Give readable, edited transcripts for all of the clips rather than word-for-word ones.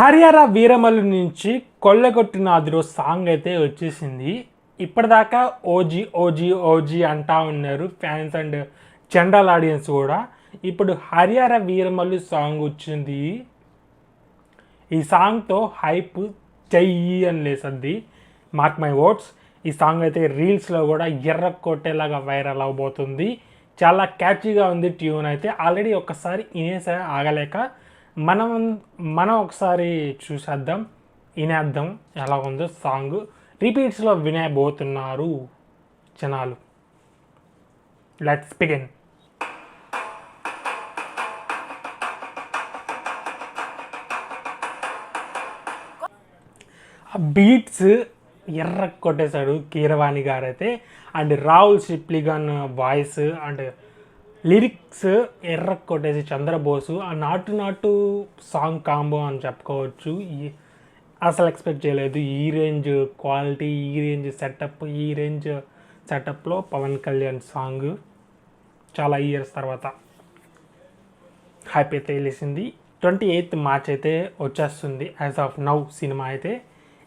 హరిహర వీరమల్లు నుంచి కొల్లగొట్టినాదిరో సాంగ్ అయితే వచ్చేసింది. ఇప్పటిదాకా ఓజీ ఓజీ ఓజీ అంటా ఉన్నారు ఫ్యాన్స్ అండ్ జనరల్ ఆడియన్స్ కూడా. ఇప్పుడు హరిహర వీరమల్లు సాంగ్ వచ్చింది. ఈ సాంగ్తో హైప్ చెయ్యి అని లేసద్ది. Mark my words. ఈ సాంగ్ అయితే రీల్స్లో కూడా ఎర్ర కొట్టేలాగా వైరల్ అవబోతుంది. చాలా క్యాచీగా ఉంది ట్యూన్ అయితే. ఆల్రెడీ ఒక్కసారి వినేసా ఆగలేక మనం ఒకసారి చూసేద్దాం, వినేద్దాం ఎలా ఉందో సాంగ్. రిపీట్స్లో వినబోతున్నారు జనాలు. Let's begin. బీట్స్ ఎర్ర కొట్టేశాడు కీరవాణి గారు అయితే. And Rahul Sipligunj voice and lyrics ఎర్ర కొట్టేసి చంద్రబోసు. ఆ నాటు సాంగ్ కాంబో అని చెప్పుకోవచ్చు. అసలు ఎక్స్పెక్ట్ చేయలేదు ఈ రేంజ్ క్వాలిటీ, ఈ రేంజ్ సెటప్, ఈ రేంజ్ సెటప్లో పవన్ కళ్యాణ్ సాంగ్. చాలా ఇయర్స్ తర్వాత హ్యాపీ అయితే తెలిసింది. 28th March అయితే వచ్చేస్తుంది యాజ్ ఆఫ్ నౌ సినిమా అయితే.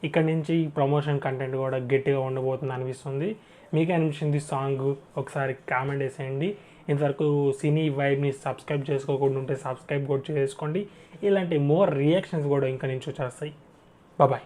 ఇక్కడ నుంచి ప్రమోషన్ కంటెంట్ కూడా గట్టిగా ఉండబోతుంది అనిపిస్తుంది. మీకు అనిపించింది సాంగ్ ఒకసారి కామెంట్ వేసేయండి. ఇంతవరకు సినీ వైబ్ని సబ్స్క్రైబ్ చేసుకోకుండా ఉంటే సబ్స్క్రైబ్ కూడా చేసుకోండి. ఇలాంటి మోర్ రియాక్షన్స్ కూడా ఇంకా నుంచి వచ్చేస్తాయి. బాయ్.